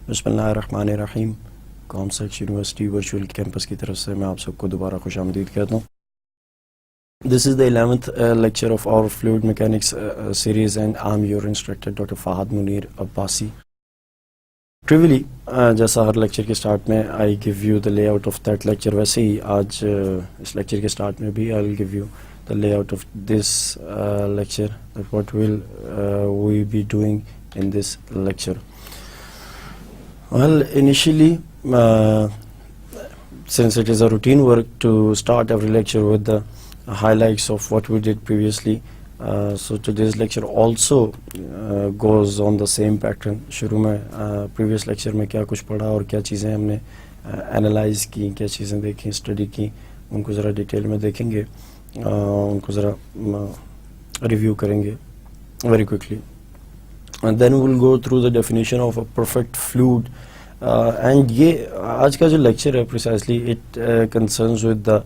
बिस्मिल्लाहिर्रहमानिर्रहीम। कॉमसेक्स university virtual campus की तरफ से मैं आप सबको दोबारा खुशामदीद कहता हूँ। This is the 11th lecture of our fluid mechanics series and I'm your instructor Dr. Fahad Munir Abbasi. Trivially, जैसा हर लेक्चर के स्टार्ट में I give you the layout of that lecture, वैसे ही आज इस लेक्चर के स्टार्ट में भी I'll give you the layout of this lecture, that what will we be doing in this lecture. Well, initially, since it is a routine work to start every lecture with the highlights of what we did previously, so today's lecture also goes on the same pattern. शुरू में previous lecture में क्या कुछ पढ़ा और क्या चीज़ें हमने analyze की, क्या चीज़ें देखी, study की, उनको ज़रा डिटेल में देखेंगे, उनको ज़रा review करेंगे very quickly. And then we'll go through the definition of a perfect fluid. And ये आज का जो lecture है precisely it concerns with the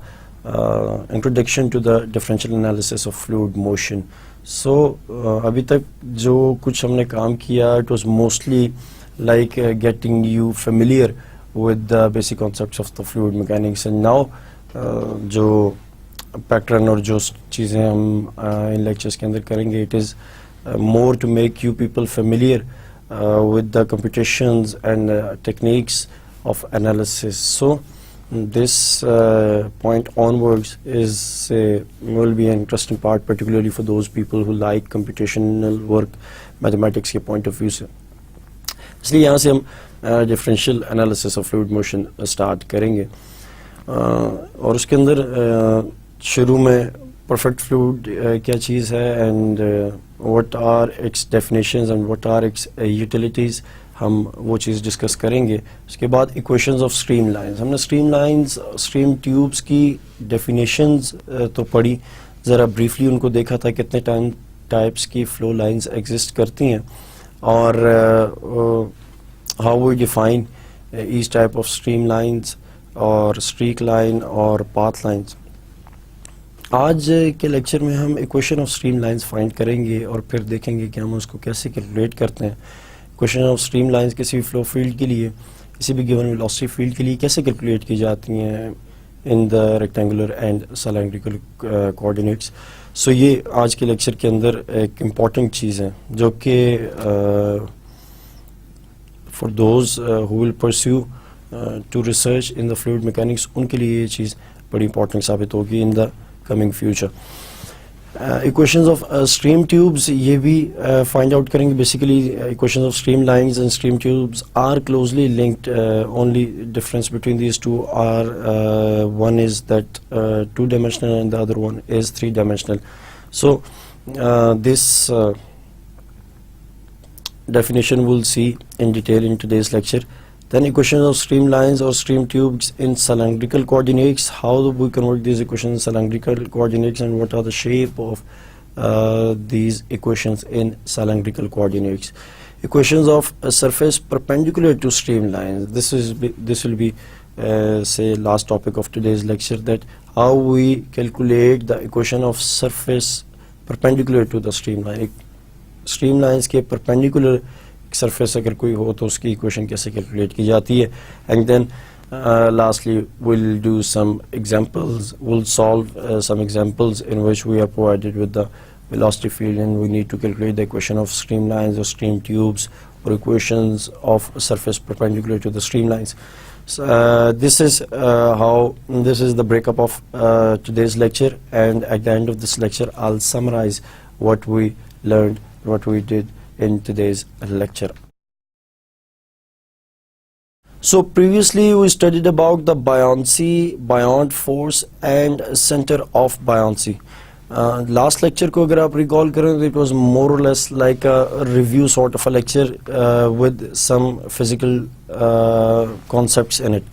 introduction to the differential analysis of fluid motion. So अभी तक जो कुछ हमने काम किया it was mostly like getting you familiar with the basic concepts of the fluid mechanics. And now जो pattern और जो चीज़ें हम इन lectures के अंदर करेंगे it is more to make you people familiar with the computations and techniques of analysis. So this point onwards is will be an interesting part, particularly for those people who like computational work, mathematics के point of view से. इसलिए यहाँ से हम differential analysis of fluid motion start करेंगे और उसके अंदर शुरू में perfect fluid क्या चीज़ है and what are its definitions and what are its utilities, हम वो चीज़ डिस्कस करेंगे. उसके बाद equations of streamlines, हमने streamlines, stream tubes की definitions तो पढ़ी, ज़रा briefly उनको देखा था कितने types की flow lines exist करती हैं और how we define each type of streamlines और streak line और path lines. आज के लेक्चर में हम equation of stream lines find करेंगे और फिर देखेंगे कि हम उसको कैसे कैलकुलेट करते हैं. इक्वेशन ऑफ स्ट्रीम लाइन्स किसी भी फ्लो फील्ड के लिए, किसी भी गिवन वेलोसिटी फील्ड के लिए कैसे कैलकुलेट की जाती हैं in the rectangular and cylindrical coordinates. So ये आज के लेक्चर के अंदर एक इम्पॉर्टेंट चीज़ है जो कि for those who will pursue to research in the fluid mechanics, उनके लिए ये चीज़ बड़ी इंपॉर्टेंट साबित होगी in the coming future. Equations of stream tubes ये भी find out करेंगे. Basically equations of streamlines and stream tubes are closely linked. Only difference between these two are one is that two-dimensional and the other one is three-dimensional. So this definition we'll see in detail in today's lecture. Then equations of streamlines or stream tubes in cylindrical coordinates. How do we convert these equations in cylindrical coordinates and what are the shape of these equations in cylindrical coordinates. Equations of a surface perpendicular to streamlines. This will be say last topic of today's lecture, that how we calculate the equation of surface perpendicular to the streamline. Streamlines के perpendicular surface अगर कोई हो तो उसकी equation कैसे calculate की जाती है. And then lastly will do some examples, will solve some examples in which we are provided with the velocity field and we need to calculate the equation of streamlines और stream tubes और equations of surface perpendicular to the streamlines. This is the breakup of today's lecture, and at the end of this lecture I'll summarize what we learned, what we did in today's lecture. So previously we studied about the buoyancy, buoyant force and center of buoyancy. Last lecture को अगर आप recall करें, it was more or less like a review sort of a lecture with some physical concepts in it.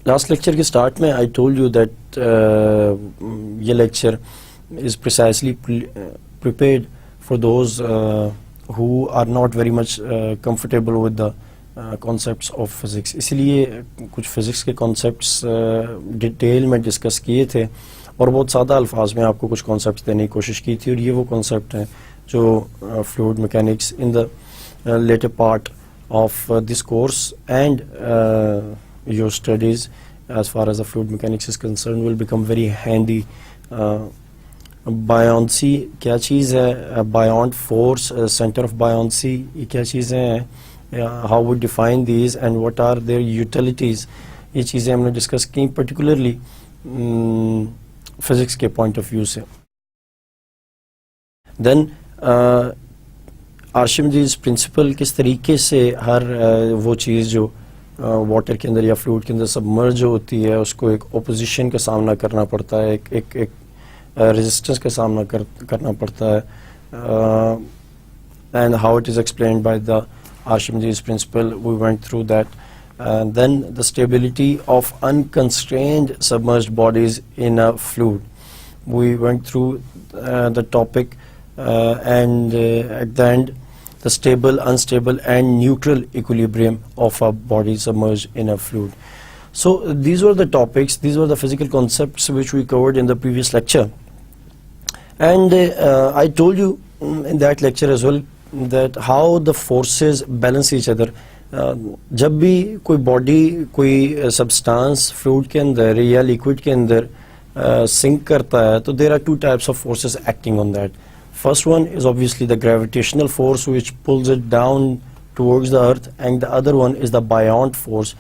Last lecture के start में I told you that ये lecture is precisely prepared for those who are not very much comfortable with the concepts of physics. इसलिए कुछ physics के concepts detail में discuss किए थे और बहुत सादा अल्फाज में आपको कुछ concepts देने की कोशिश की थी और ये वो concept हैं जो fluid mechanics in the later part of this course and your studies as far as the fluid mechanics is concerned will become very handy. Buoyancy क्या चीज़ है, buoyant force, center of buoyancy ये क्या चीज़ें हैं, how we define these and what are their utilities, ये चीज़ें हमने discuss की particularly फिजिक्स के पॉइंट ऑफ व्यू से. देन आर्शिमिडीज प्रिंसिपल किस तरीके से हर वो चीज़ जो वाटर के अंदर या फ्लूइड के अंदर सबमर्ज होती है उसको एक ओपोजिशन का सामना करना पड़ता है, एक रेजिस्टेंस का सामना करना पड़ता है, and how it is explained by the Archimedes principle. We went through that. Then the stability of unconstrained submerged bodies in a fluid. We went through the topic and at the end the stable, unstable and neutral equilibrium of a body submerged in a fluid. So these were the topics, these were the physical concepts which we covered in the previous lecture. And I told you in that lecture as well that how the forces balance each other. जब भी कोई body कोई substance fluid के अंदर या liquid के अंदर sink करता है तो there are two types of forces acting on that. First one is obviously the gravitational force which pulls it down towards the earth and the other one is the buoyant force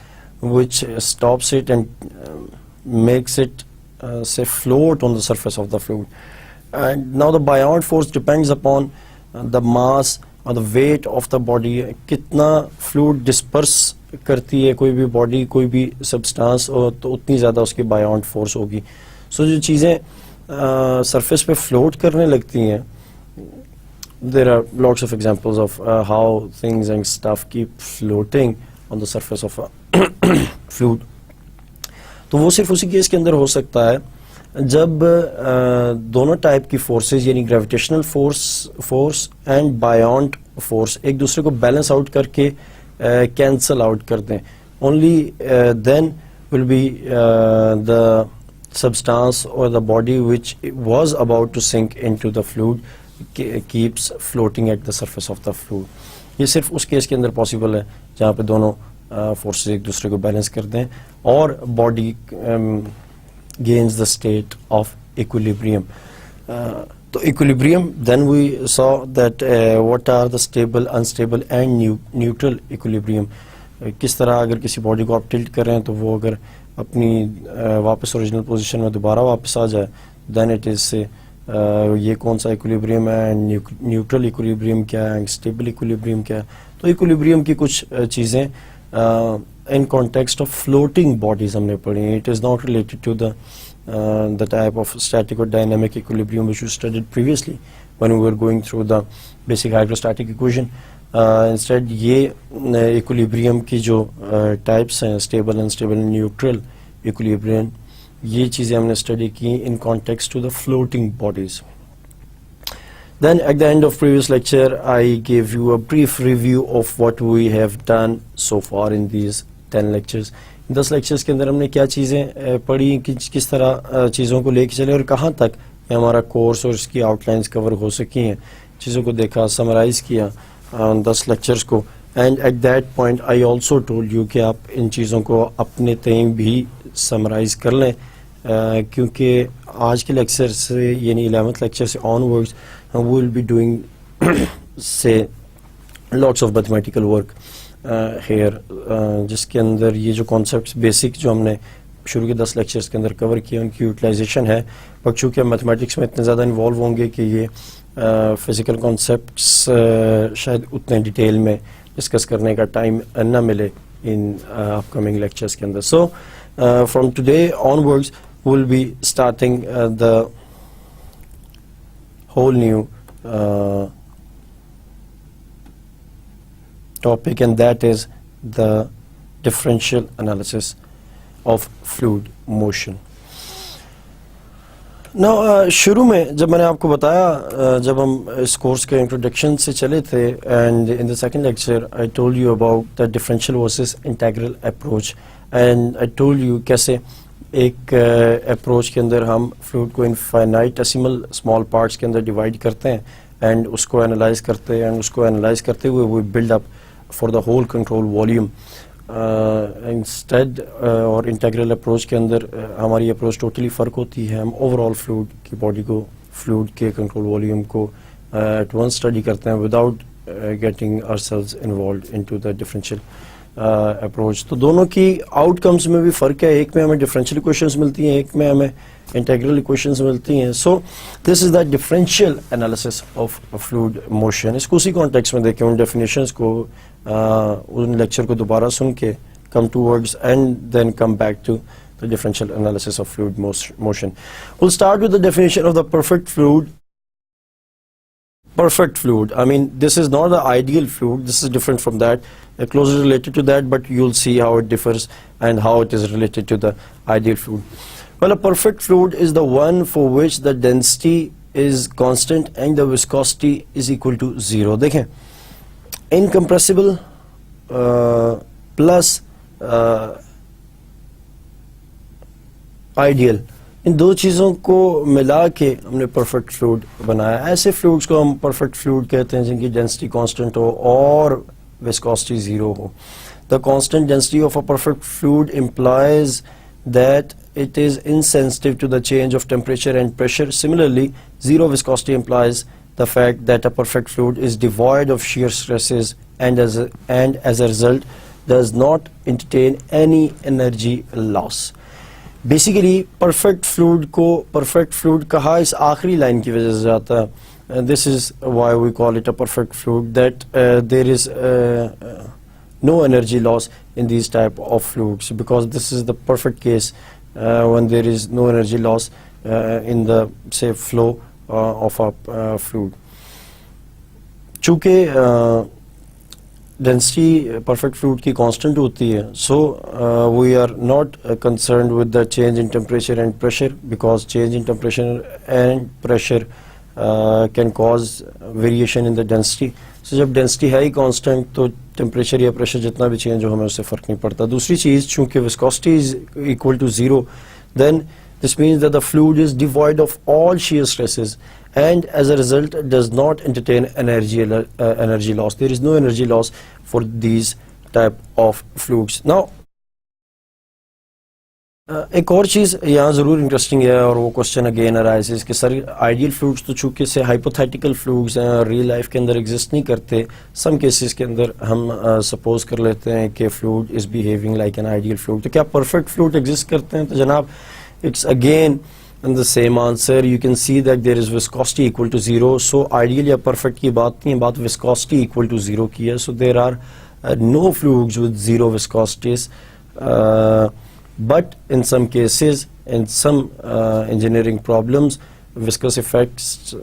which stops it and makes it say float on the surface of the fluid. And now the buoyant force depends upon the mass और the weight of the body. कितना fluid disperse करती है कोई भी body कोई भी substance और तो उतनी ज़्यादा उसकी बायोंट फोर्स होगी. सो जो चीज़ें सरफेस पे फ्लोट करने लगती हैं, there are lots of examples of how things and stuff keep floating on the surface of fluid. तो वो सिर्फ उसी केस के अंदर हो सकता है जब दोनों टाइप की फोर्सेस यानी gravitational force and buoyant force एक दूसरे को बैलेंस आउट करके कैंसल आउट कर दें. Only then will be the substance और the body which was about to sink into the fluid keeps floating at the surface of the fluid. ये सिर्फ उस केस के अंदर पॉसिबल है जहाँ पे दोनों फोर्सेस एक दूसरे को बैलेंस कर दें और body gains the state of equilibrium. So equilibrium, then we saw that what are the stable, unstable and neutral equilibrium. किस तरह अगर किसी बॉडी को आप टिल्ट कर रहे हैं तो वो अगर अपनी वापस ओरिजिनल पोजीशन में दोबारा वापस आ जाए then it is ये कौन सा इक्विलिब्रियम है, न्यूट्रल इक्विलिब्रियम क्या है, स्टेबल इक्विलिब्रियम क्या है. तो इक्विलिब्रियम की कुछ चीज़ें in context of floating bodies हमने पढ़ी. It is not related to the type of static or dynamic equilibrium which we studied previously when we were going through the basic hydrostatic equation. Instead ये equilibrium की जो types हैं stable, unstable, neutral equilibrium, ये चीज़ें हमने study की in context to the floating bodies. Then at the end of previous lecture I gave you a brief review of what we have done so far in these 10 lectures. 10 lectures के अंदर हमने क्या चीज़ें पढ़ी, किस तरह चीज़ों को लेके चले और कहाँ तक हमारा कोर्स और इसकी आउटलाइंस कवर हो सकी हैं, चीज़ों को देखा, समराइज़ किया 10 लेक्चर्स को. And at that point I also told you कि आप इन चीज़ों को अपने तय भी समराइज़ कर लें क्योंकि आज के लेक्चर से यानी 11th लेक्चर से onwards we will be doing say lots of mathematical work here जिसके अंदर ये जो concepts basic जो हमने शुरू के 10 lectures के अंदर cover किए उनकी utilization है. पर चूँकि हम mathematics में इतने ज़्यादा involve होंगे कि ये physical concepts शायद उतने detail में discuss करने का time ना मिले in upcoming lectures के अंदर. So from today onwards we will be starting the whole new topic and that is the differential analysis of fluid motion. Now शुरू में जब मैंने आपको बताया जब हम इस कोर्स के इंट्रोडक्शन से चले थे and in the second lecture I told you about the differential versus integral approach and I told you कैसे एक अप्रोच के अंदर हम फ्लूइड को इनफाइनाइटेसिमल स्मॉल पार्ट्स के अंदर डिवाइड करते हैं एंड उसको एनालाइज करते हैं एंड उसको एनालाइज करते हुए we build up for the whole control volume. Instead और इंटेग्रल अप्रोच के अंदर हमारी अप्रोच टोटली फ़र्क होती है. हम ओवरऑल फ्लूइड की बॉडी को, फ्लूइड के कंट्रोल वॉल्यूम को एट वंस स्टडी करते हैं without getting ourselves involved into the differential approach. तो दोनों की आउटकम्स में भी फ़र्क है. एक में हमें डिफरेंशियल इक्वेशंस मिलती हैं, एक में हमें इंटेग्रल इक्वेशंस मिलती हैं. So this is the differential analysis of fluid motion. इसको उसी कॉन्टेक्स्ट में देखें, उन डेफिनेशंस को, उन लेक्चर को दोबारा सुन के come towards and then come back to the differential analysis of fluid motion. We'll start with the definition of the perfect fluid. Perfect fluid, I mean, this is not the ideal fluid, this is different from that, closely related to that, but you'll see how it differs and how it is related to the ideal fluid. Well, a perfect fluid is the one for which the density is constant and the viscosity is equal to 0. देखें, incompressible plus ideal, इन दो चीज़ों को मिला के हमने perfect fluid बनाया. ऐसे fluids को हम परफेक्ट फ्लूइड कहते हैं जिनकी डेंसिटी कांस्टेंट हो और विस्कोसिटी 0 हो. The constant density of a perfect fluid implies that it is insensitive to the change of temperature and pressure. Similarly, zero viscosity implies the fact that a perfect fluid is devoid of shear stresses and as a result does not entertain any energy loss. Basically, perfect fluid को perfect fluid कहा इस आखिरी line की वजह से जाता है. This is why we call it a perfect fluid, that there is no energy loss in these type of fluids, because this is the perfect case when there is no energy loss in the, say, flow of a fluid. चूँकि density perfect fluid की constant होती है, so we are not concerned with the change in temperature and pressure, because change in temperature and pressure can cause variation in the density. So जब density है ही constant तो temperature या pressure जितना भी change हो हमें उससे फ़र्क नहीं पड़ता. दूसरी चीज़, चूँकि viscosity is equal to 0, then this means that the fluid is devoid of all shear stresses and as a result does not entertain energy loss. There is no energy loss for these type of fluids. Now, एक और चीज़ यहाँ ज़रूर interesting है और वो question again arises कि sir ideal fluids तो चूँकि से हाइपोथेटिकल फ्लूइड्स हैं और रियल लाइफ के अंदर एग्जिस्ट नहीं करते. सम केसेस के अंदर हम सपोज कर लेते हैं कि fluid is behaving like an ideal fluid. तो क्या परफेक्ट फ्लूइड एग्जिस्ट करते हैं? तो जनाब, it's again in the same answer. You can see that there is viscosity equal to 0. So ideal या perfect की बात नहीं है, बात viscosity equal to 0 की है. So there are no fluids with zero viscosities, but in some cases, in some engineering problems, viscous effects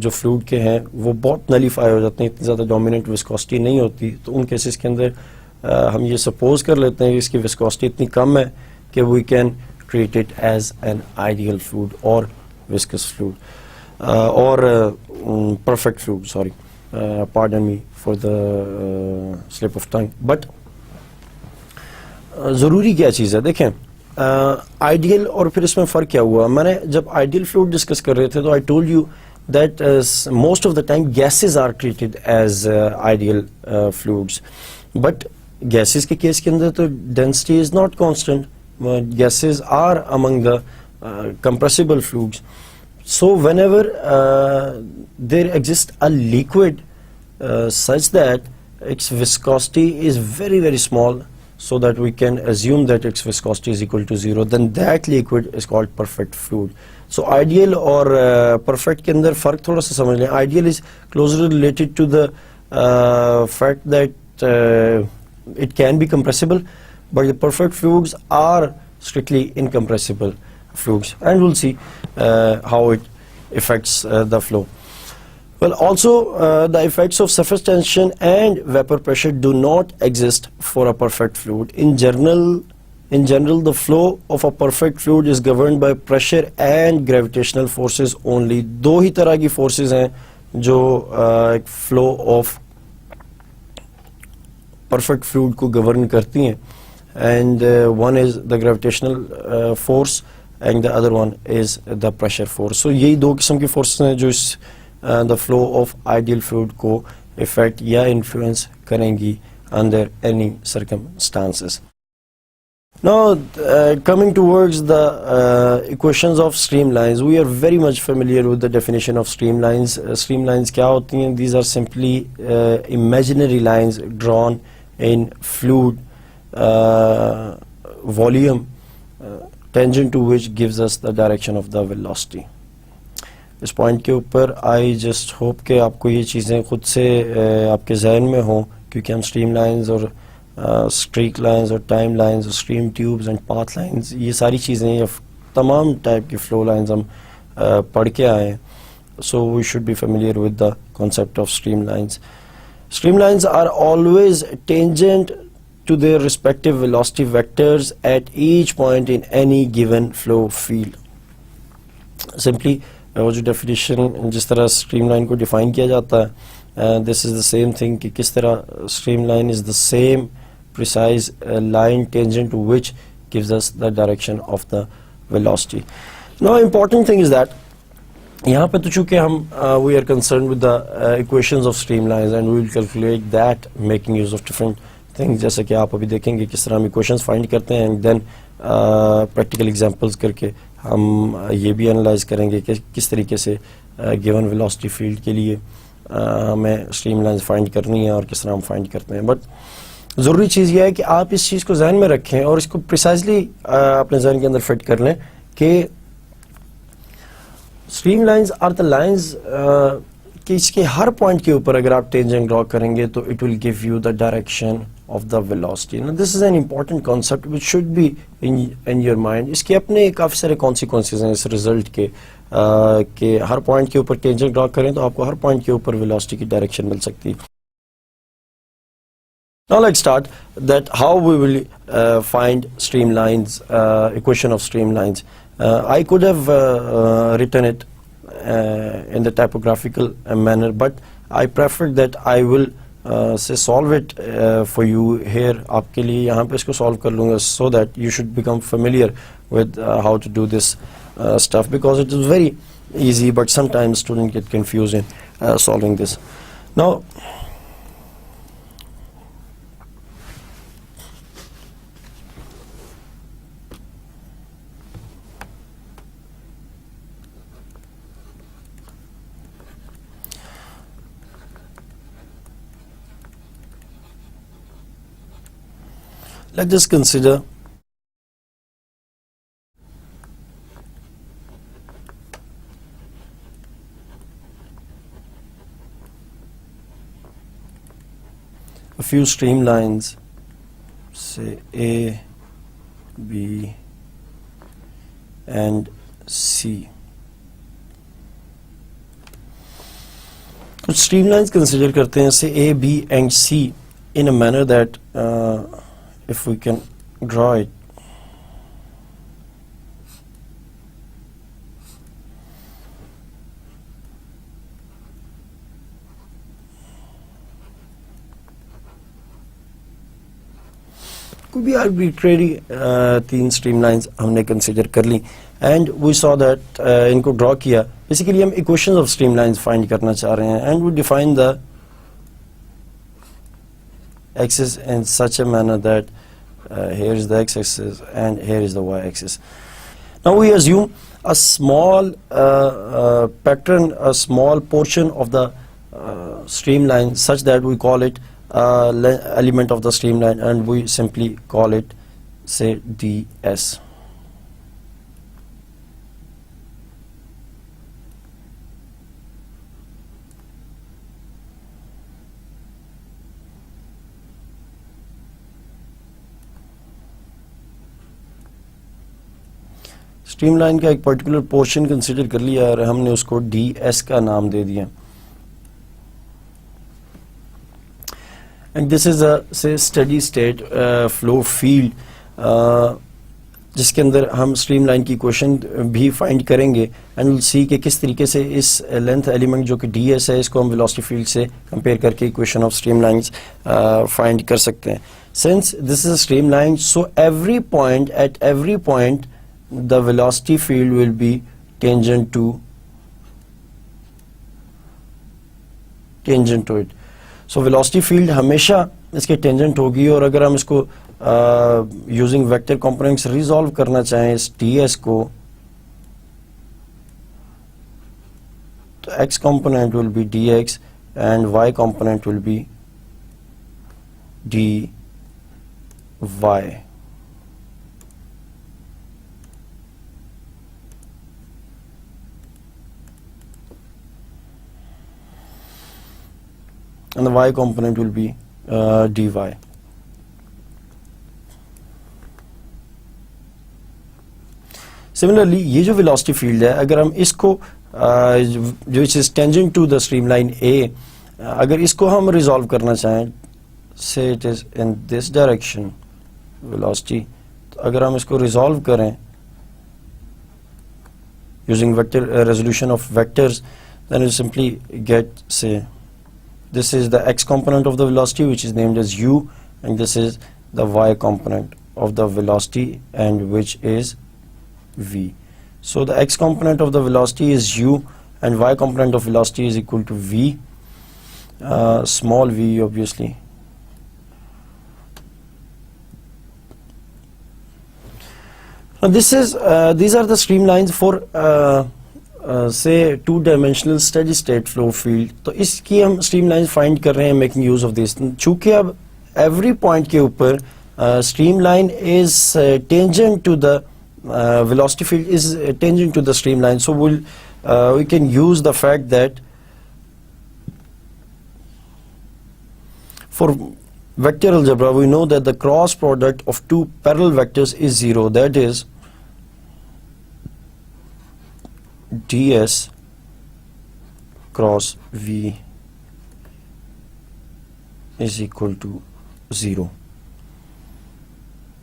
जो fluid के हैं वो बहुत nullify हो जाते हैं, इतनी ज़्यादा dominant viscosity नहीं होती. तो उन cases के अंदर हम ये suppose कर लेते हैं कि इसकी viscosity इतनी कम है कि we can treat it as an ideal fluid or viscous fluid or perfect fluid. Sorry, pardon me for the slip of tongue. But ज़रूरी क्या चीज़ है? देखें, आइडियल और फिर इसमें फ़र्क क्या हुआ. मैंने जब आइडियल फ्लूइड डिस्कस कर रहे थे तो I told you that most of the time gases are treated as ideal fluids, but gases के केस के अंदर तो density is not constant. Gases are among the compressible fluids. So whenever there exists a liquid such that its viscosity is very, very small, so that we can assume that its viscosity is equal to 0, then that liquid is called perfect fluid. So ideal और perfect के अंदर फ़र्क थोड़ा सा समझ लें. Ideal is closely related to the fact that it can be compressible, but the perfect fluids are strictly incompressible fluids, and we'll see how it affects the flow. Well, also the effects of surface tension and vapor pressure do not exist for a perfect fluid. In general, the flow of a perfect fluid is governed by pressure and gravitational forces only. दो ही तरह की forces हैं जो flow of perfect fluid को govern करती हैं. And one is the gravitational force and the other one is the pressure force. So यही दो किस्म की forces हैं जो इस the flow of ideal fluid को affect या influence करेंगी under any circumstances. Now coming towards the equations of streamlines, we are very much familiar with the definition of streamlines. Streamlines क्या होती हैं? These are simply imaginary lines drawn in fluid volume, tangent to which gives us the direction of the velocity. इस point के ऊपर I just hope कि आपको ये चीज़ें खुद से आपके जहन में हों, क्योंकि हम स्ट्रीम लाइंस और स्ट्रीक लाइंस और टाइम लाइंस और stream tubes and path lines, ये सारी चीज़ें, ये तमाम टाइप की फ्लो लाइंस हम पढ़ के आए हैं. So we should be familiar with the concept of stream lines. Stream lines are always tangent to their respective velocity vectors at each point in any given flow field. Simply वो जो definition जिस तरह streamline को define किया जाता है, this is the same thing कि किस तरह streamline is the same precise line tangent to which gives us the direction of the velocity. Now important thing is that यहाँ पे तो चूँकि हम we are concerned with the equations of streamlines and we will calculate that making use of different things, जैसे कि आप अभी देखेंगे किस तरह हम इक्वेशंस फाइंड करते हैं, एंड देन प्रैक्टिकल एग्जांपल्स करके हम ये भी एनालाइज करेंगे कि किस तरीके से गिवन वेलोसिटी फील्ड के लिए हमें स्ट्रीमलाइंस फाइंड करनी है और किस तरह हम फाइंड करते हैं. बट ज़रूरी चीज़ ये है कि आप इस चीज़ को जहन में रखें और इसको प्रिसाइजली अपने जहन के अंदर फिट कर लें कि स्ट्रीमलाइंस आर द लाइंस कि इसके हर पॉइंट के ऊपर अगर आप टेंजेंट ड्रॉ करेंगे तो it will give you the direction of the velocity. This is an important concept which should be in your mind. इसके अपने काफ़ी सारे कॉन्सिक्वेंसेज हैं इस रिजल्ट के कि हर पॉइंट के ऊपर टेंजेंट ड्रॉ करें तो आपको हर पॉइंट के ऊपर वेलोसिटी की डायरेक्शन मिल सकती है. Now let's start that how we will find streamlines, equation of streamlines. I could have written it in the typographical manner, but I prefer that I will say solve it for you here. आपके लिए यहाँ पे इसको solve कर लूँगा so that you should become familiar with how to do this stuff, because it is very easy but sometimes students get confused in solving this. Now let us consider a few streamlines, say A, B and C. कुछ streamlines consider करते हैं say A, B and C in a manner that if we can draw it, could be arbitrary तीन streamlines हमने consider कर ली and we saw that इनको draw किया. Basically हम equations of streamlines find करना चाह रहे हैं and we define the axis in such a manner that here is the x-axis and here is the y-axis. Now we assume a small pattern, a small portion of the streamline such that we call it element of the streamline and we simply call it say ds. Streamline का एक particular portion consider कर लिया और हमने उसको ds का नाम दे दिया. एंड दिस इज अ से स्टेडी स्टेट फ्लो फील्ड जिसके अंदर हम स्ट्रीमलाइन की इक्वेशन भी फाइंड करेंगे एंड विल सी कि किस तरीके से इस लेंथ एलिमेंट जो कि ds है इसको हम वेलोसिटी फील्ड से कंपेयर करके इक्वेशन ऑफ स्ट्रीमलाइंस फाइंड कर सकते हैं. Since this is a streamline, so every point at every point the velocity field will be tangent to it. So velocity field हमेशा इसके टेंजेंट होगी, और अगर हम इसको यूजिंग वेक्टर कंपोनेंट्स रिजॉल्व करना चाहें इस ds को, तो x component will be dx and y component will be dy. And the y component will be dy. Similarly, ये जो velocity field है, अगर हम इसको जो is tangent to the streamline a, अगर इसको हम रिजॉल्व करना चाहें, say it is in this direction velocity, तो अगर हम इसको रिजॉल्व करें using vector resolution of vectors, then you simply get, say this is the x component of the velocity which is named as u, and this is the y component of the velocity and which is v. So the x component of the velocity is u and y component of velocity is equal to v, small v obviously. Now this is these are the streamlines for say two dimensional steady state flow field. तो इसकी हम streamline find कर रहे हैं making use of this. चूंकि अब every point के ऊपर streamline is tangent to the velocity field is tangent to the streamline, so we can use the fact that for vector algebra we know that the cross product of two parallel vectors is 0, that is ds cross v is equal to 0.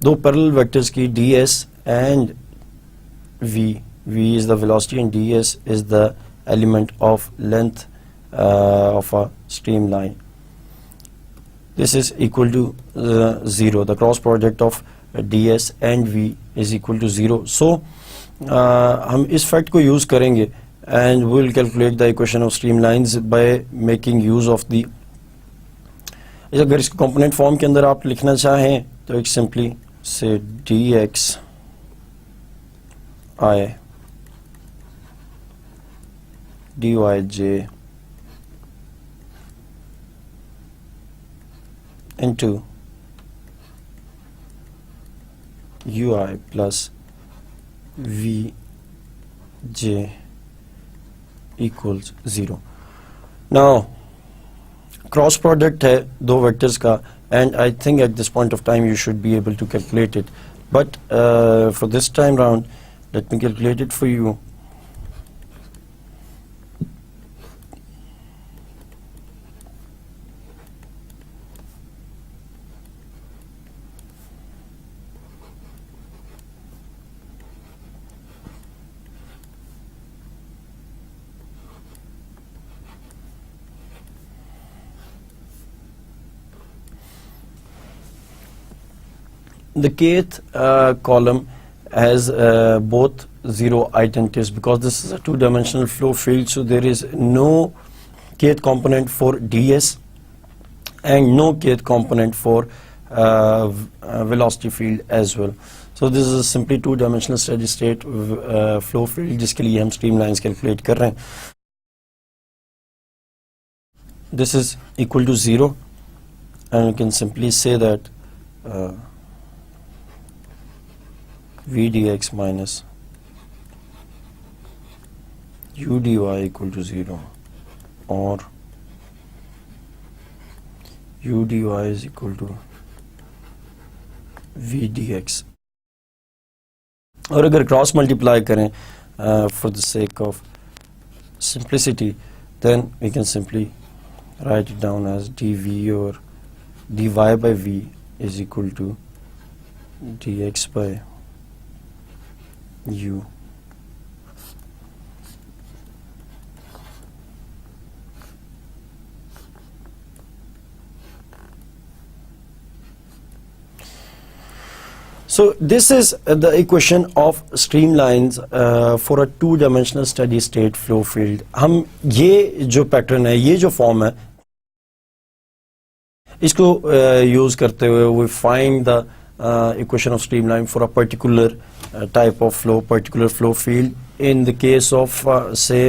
दो parallel vectors की ds and v is the velocity and ds is the element of length of a streamline. This is equal to 0. The cross product of ds and v is equal to 0. So हम इस fact को use करेंगे and we will calculate the equation of streamlines by making use of the. अगर इसको component form के अंदर आप लिखना चाहें तो एक simply say dx I dyj into ui plus vj equals 0. Now cross product है दो vectors का, and I think at this point of time you should be able to calculate it, but for this time round let me calculate it for you. The kth column has both zero identities because this is a two-dimensional flow field, so there is no kth component for ds and no kth component for velocity field as well. So this is simply two-dimensional steady state flow field जिसके लिए हम streamlines calculate कर रहे हैं. This is equal to 0 and you can simply say that v dx minus u dy equal to 0 or u dy is equal to v dx. और अगर cross multiply करें for the sake of simplicity, then we can simply write it down as dv or dy by v is equal to dx by u. So this is the equation of streamlines for a two-dimensional steady state flow field. हम ये जो pattern है, ये जो form है, इसको use करते हुए we find the equation of streamline for a particular type of flow, particular flow field in the case of say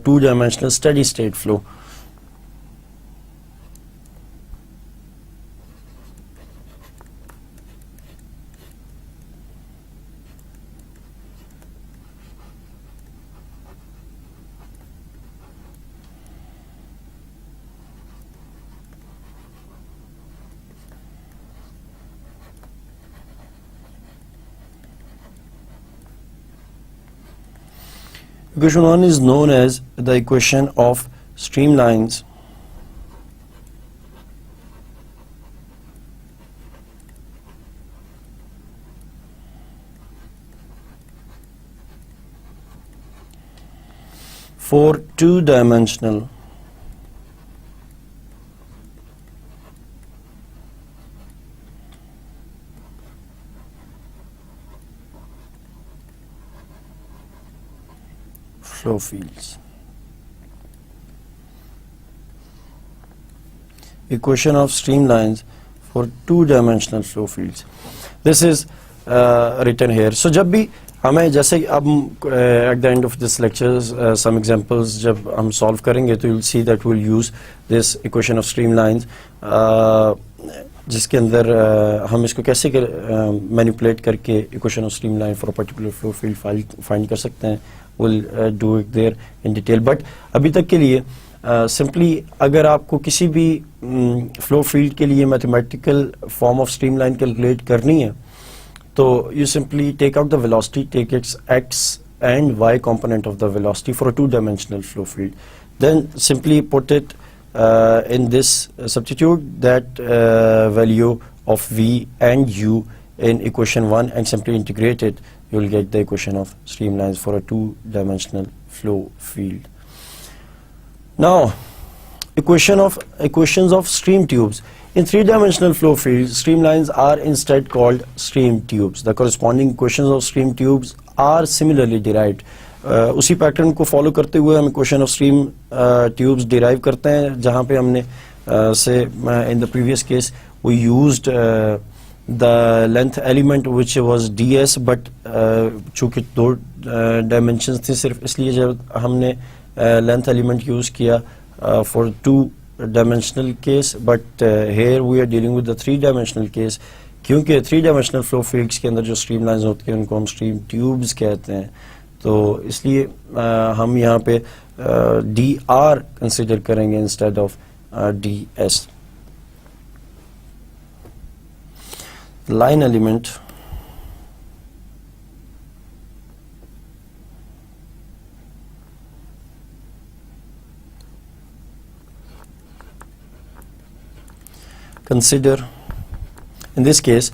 two-dimensional steady state flow. Equation 1 is known as the equation of streamlines. For two-dimensional flow fields. Equation of streamlines for two-dimensional flow fields. This is written here. So जब भी हमें जैसे अब at the end of this lectures some examples जब हम solve करेंगे तो you'll see that we'll use this equation of streamlines जिसके अंदर हम इसको कैसे मैनिपुलेट करके equation of streamline for a particular flow field find कर सकते हैं. Will do it there in detail. But अभी तक के लिए सिंपली अगर आपको किसी भी फ्लो फील्ड के लिए mathematical form of streamline calculate करनी है तो you simply take out the velocity, take its x and y component of the velocity for a two-dimensional flow field. Then simply put it in this substitute that value of v and u in equation 1 and simply integrate it. You will get the equation of streamlines for a two-dimensional flow field. Now, equations of stream tubes. In three-dimensional flow fields, streamlines are instead called stream tubes. The corresponding equations of stream tubes are similarly derived. उसी pattern को follow करते हुए हम equation of stream tubes derive करते हैं जहाँ पे हमने say in the previous case we used the length element which was ds but चूंकि दो डायमेंशंस थे सिर्फ इसलिए जब हमने लेंथ एलिमेंट यूज किया for two dimensional case, but here we are dealing with the three-dimensional case क्योंकि three-dimensional flow fields के अंदर जो streamlines होती हैं उनको हम stream tubes कहते हैं. तो इसलिए हम यहाँ पे dr कंसिडर करेंगे instead of ds. Line element consider in this case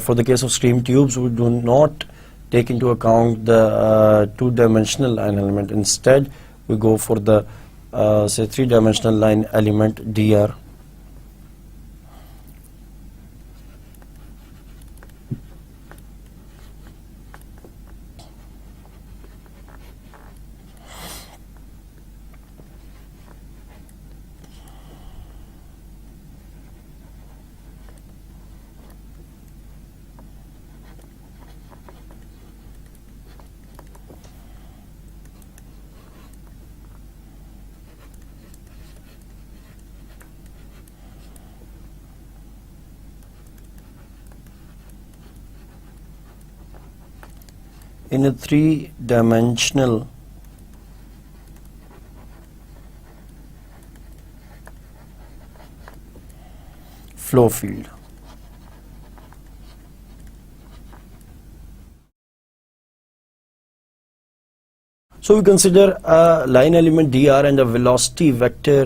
for the case of stream tubes we do not take into account the two-dimensional line element. Instead we go for the say three-dimensional line element dr. In a three-dimensional flow field, so we consider a line element dr and a velocity vector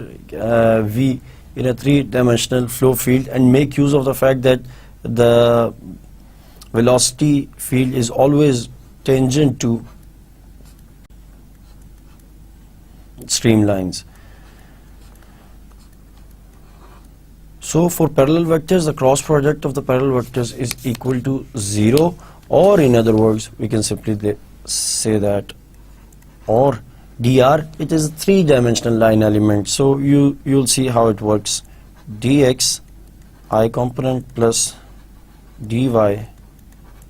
v in a three-dimensional flow field and make use of the fact that the velocity field is always tangent to streamlines. So for parallel vectors, the cross product of the parallel vectors is equal to 0, or in other words we can simply say that, or dr, it is a three-dimensional line element. So you'll see how it works. Dx I component plus dy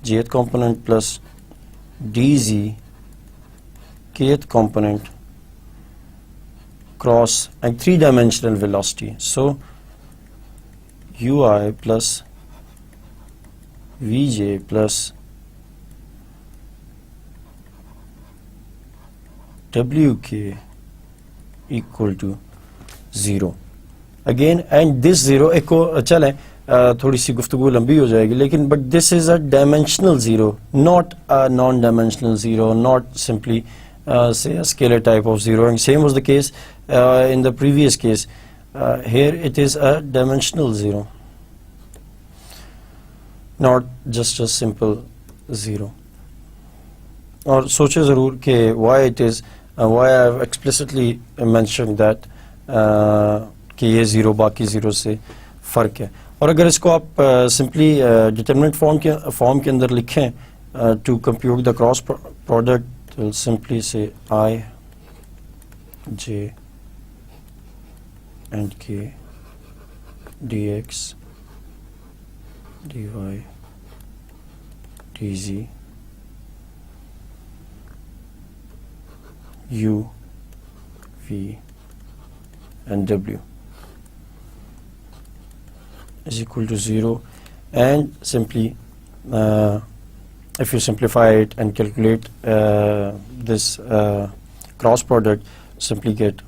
jth component plus dz kth component cross and three-dimensional velocity. So ui plus vj plus wk equal to 0 again, and this 0 echo चले थोड़ी सी गुफ्तगू लंबी हो जाएगी, लेकिन but this is a dimensional 0, not a non-dimensional 0, not simply say a scalar type of 0, and same was the case in the previous case. Here it is a dimensional 0, not just a simple 0. और सोचे ज़रूर कि why it is why I have explicitly mentioned that कि ये 0 बाकी 0 से फ़र्क है. और अगर इसको आप सिंपली डिटरमिनेंट फॉर्म के अंदर लिखें to compute the cross product, will simply say I j and k dx dy dz u v and w is equal to 0, and simply if you simplify it and calculate this cross product, simply get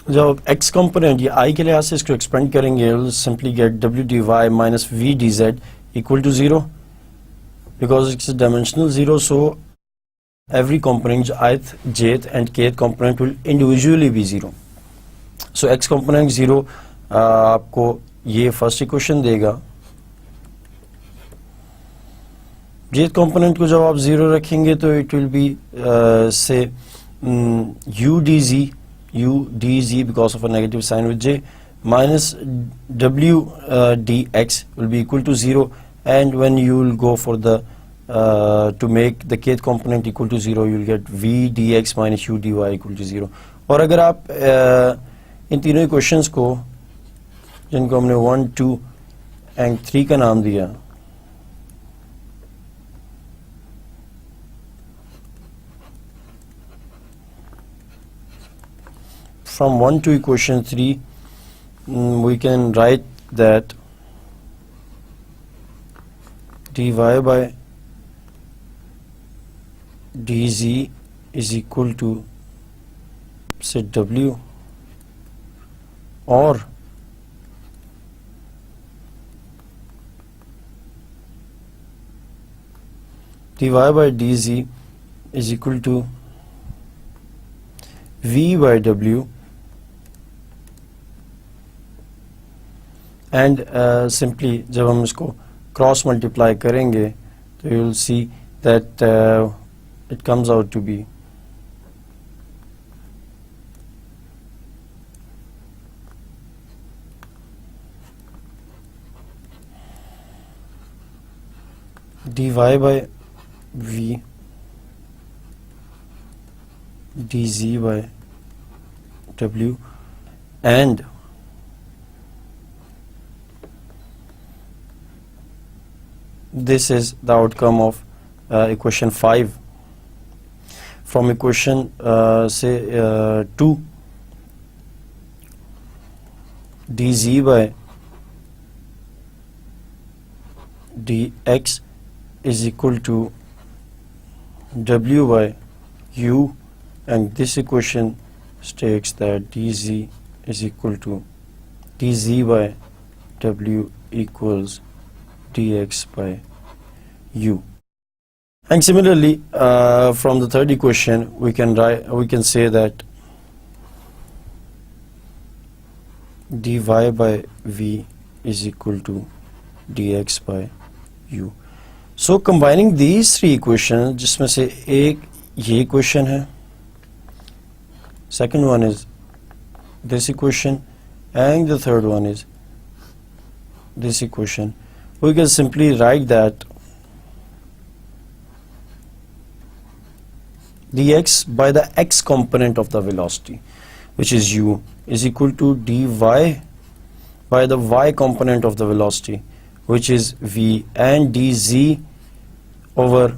जब x component ये I के लिहाज से इसको expand करेंगे, we'll simply get w dy minus v dz equal to 0 because it's a dimensional 0, so every component ith, jth and kth component will individually be 0. So x component 0 आपको ये first equation देगा. jth component को जब आप 0 रखेंगे तो it will be say u dz because of a negative sign with j minus w dx will be equal to 0, and when you will go for the to make the kth component equal to 0, you will get v dx minus u dy equal to 0. और अगर आप इन तीनों equations को जिनको हमने 1, 2 and 3 का नाम दिया, from 1 to equation 3 we can write that dy by dz is equal to say w, or dy by dz is equal to v by w, and simply जब हम इसको क्रॉस मल्टीप्लाई करेंगे तो you will see that it comes out to be dy by v dz by w, and this is the outcome of equation 5. From equation say 2, dz by dx is equal to w by u, and this equation states that dz is equal to dz by w equals dx by u. And similarly, from the third equation, we can say that dy by v is equal to dx by u. So combining these three equations, जिसमें से एक ये equation है, second one is this equation, and the third one is this equation, we can simply write that dx by the x component of the velocity, which is u, is equal to dy by the y component of the velocity, which is v, and dz over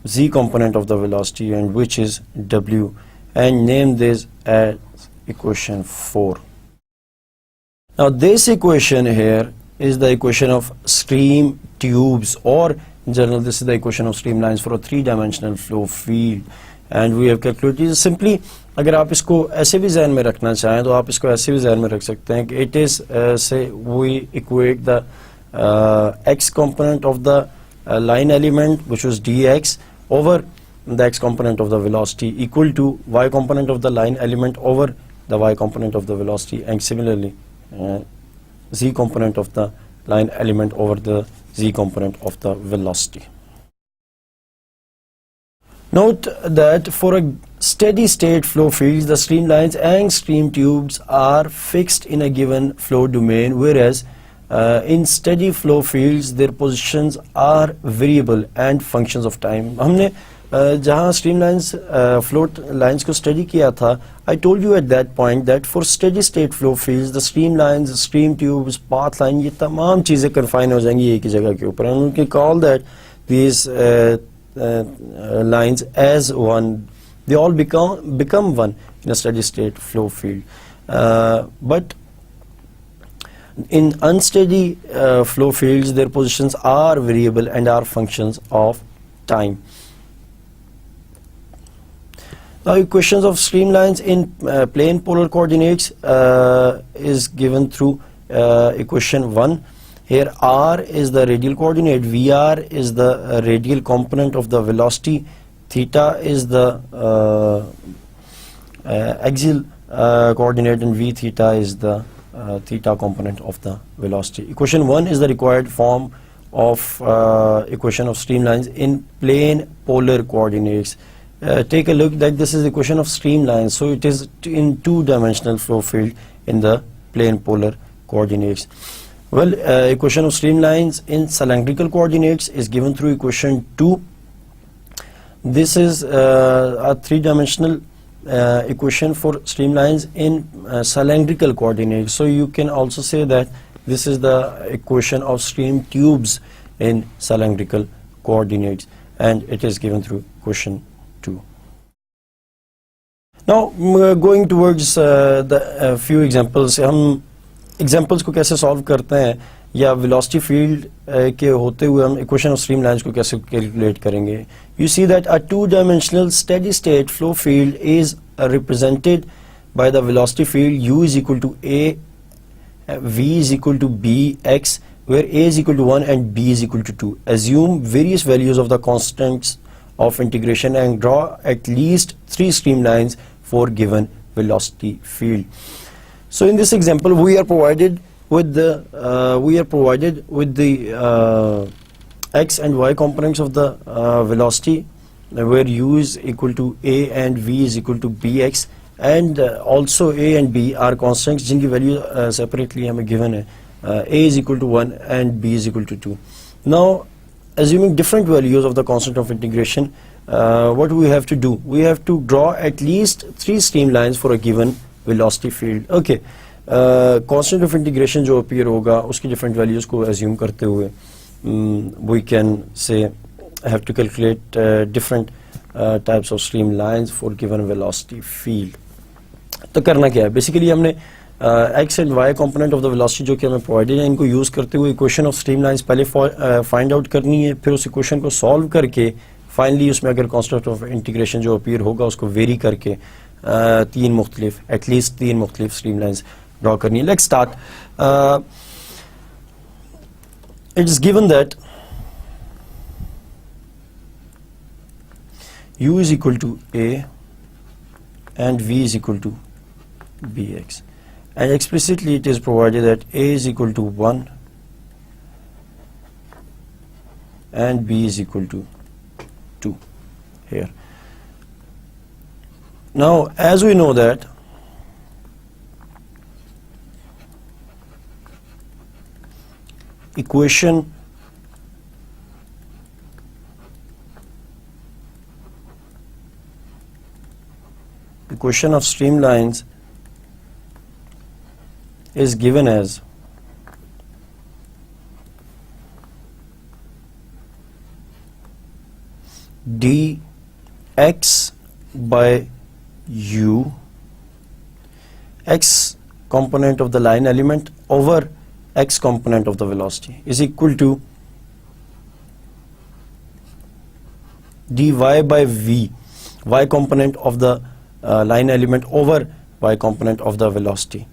z component of the velocity, and which is w, and name this as equation 4. Now this equation here is the equation of stream tubes, or in general this is the equation of streamlines for a three-dimensional flow field, and we have calculated simply. अगर आप इसको ऐसे भी ज़हन में रखना चाहें तो आप इसको ऐसे भी ज़हन में रख सकते हैं कि it is say we equate the x component of the line element, which was dx, over the x component of the velocity, equal to y component of the line element over the y component of the velocity, and similarly z component of the line element over the z component of the velocity. Note that for a steady state flow fields, the streamlines and stream tubes are fixed in a given flow domain, whereas in steady flow fields their positions are variable and functions of time. हमने जहाँ streamlines float lines को study किया था, I told you at that point that for steady state flow fields the streamlines, stream tubes, path line, ये तमाम चीज़ें confine हो जाएंगी एक ही जगह के ऊपर, and we can call that these lines as one. They all become one in a steady state flow field, but in unsteady flow fields their positions are variable and are functions of time. Now equations of streamlines in plane polar coordinates is given through equation 1. Here r is the radial coordinate, vr is the radial component of the velocity, theta is the axial coordinate, and v theta is the theta component of the velocity. Equation 1 is the required form of equation of streamlines in plane polar coordinates. Take a look that this is the equation of streamlines, so it is in two-dimensional flow field in the plane polar coordinates. Well, equation of streamlines in cylindrical coordinates is given through equation 2. This is a three-dimensional equation for streamlines in cylindrical coordinates. So you can also say that this is the equation of stream tubes in cylindrical coordinates, and it is given through equation 2. Now going towards the few examples. हम examples को कैसे solve करते हैं, या velocity field के होते हुए हम equation of streamlines को कैसे calculate करेंगे. You see that a two-dimensional steady state flow field is represented by the velocity field u is equal to a, v is equal to b, x, where a is equal to 1 and b is equal to 2. Assume various values of the constants of integration and draw at least 3 streamlines for given velocity field. So in this example we are provided with the x and y components of the velocity, where u is equal to a and v is equal to bx, and also a and b are constants जिनकी value separately हमें given है. A is equal to 1 and b is equal to 2. Now assuming different values of the constant of integration, what we have to do, we have to draw at least 3 streamlines for a given velocity field. Okay, constant of integration जो appear होगा उसकी different values को assume करते हुए we can say have to calculate different types of streamlines for given velocity field. तो करना क्या है, basically हमने x and y component of the velocity जो कि हमें provided है, इनको use करते हुए equation of streamlines पहले find out करनी है, फिर उस equation को solve करके finally उसमें अगर constant of integration जो appear होगा उसको vary करके at least 3 मुख्तलिफ streamlines draw करनी है. Let's start. It is given that u is equal to a and v is equal to bx, and explicitly it is provided that a is equal to 1 and b is equal to 2 here. Now as we know that equation of streamlines is given as dx by u, x component of the line element over x component of the velocity, is equal to dy by v, y component of the line element over y component of the velocity.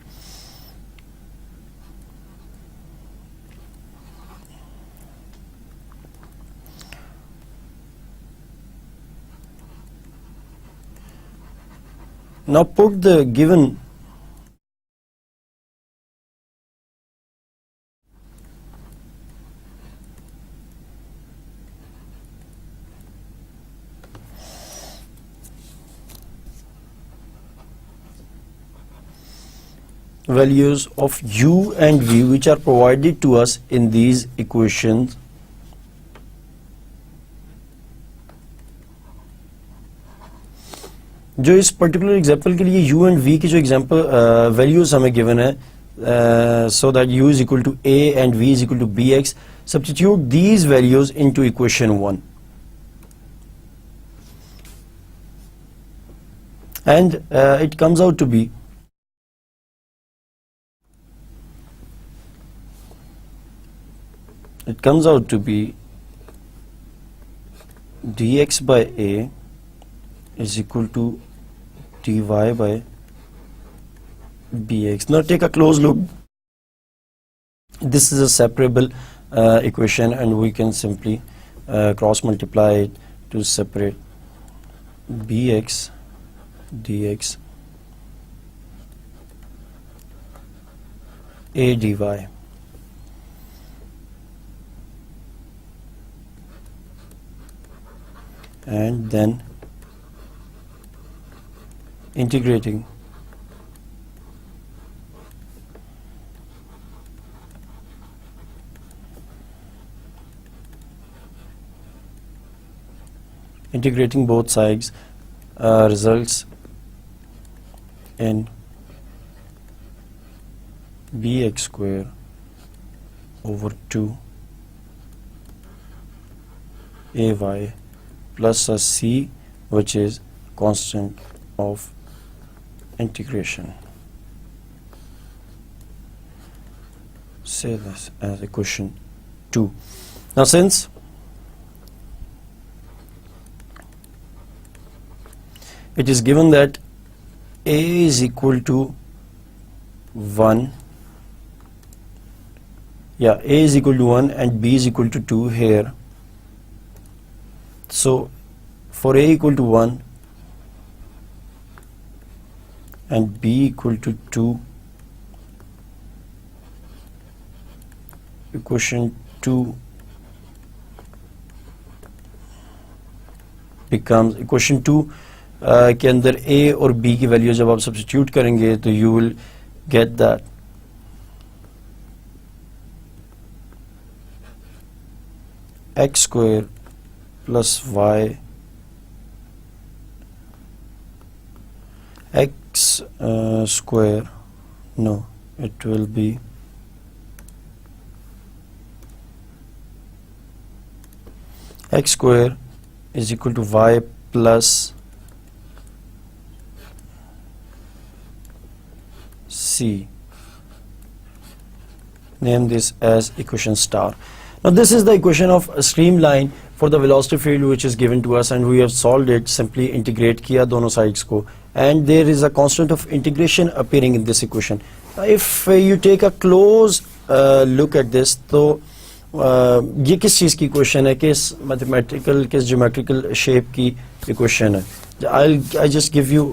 Now put the given values of u and v which are provided to us in these equations, जो इस particular example के लिए u and v की जो example values हमें given है, so that u is equal to a and v is equal to bx, substitute these values into equation 1 and it comes out to be dx by a is equal to dy by bx. Now take a close look. This is a separable equation and we can simply cross multiply it to separate bx dx a dy. And then integrating both sides results in bx square over 2 ay plus a c, which is constant of integration. Say this as equation 2. Now since it is given that a is equal to 1, a is equal to 1 and b is equal to 2 here, so for a equal to 1 and b equal to 2, equation 2 becomes equation 2 के अंदर a और b की value जब आप substitute करेंगे तो you will get that x square plus y x square, no, it will be x square is equal to y plus c. Name this as equation star. Now this is the equation of a streamline for the velocity field which is given to us, and we have solved it. Simply integrate किया दोनों sides को, and there is a constant of integration appearing in this equation. If you take a close look at this, so ये किस चीज़ की question है, किस mathematical किस geometrical shape की ये क्वेश्चन है. I just give you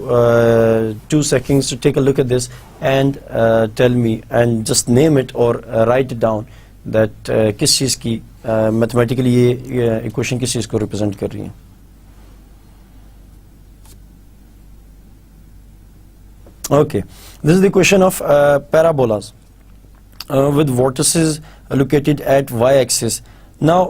2 seconds to take a look at this and tell me and just name it or write it down that किस चीज़ की मैथमेटिकली ये इक्वेशन किस चीज़ को रिप्रेजेंट कर रही है. Okay, this is the question of parabolas with vortices located at y-axis. Now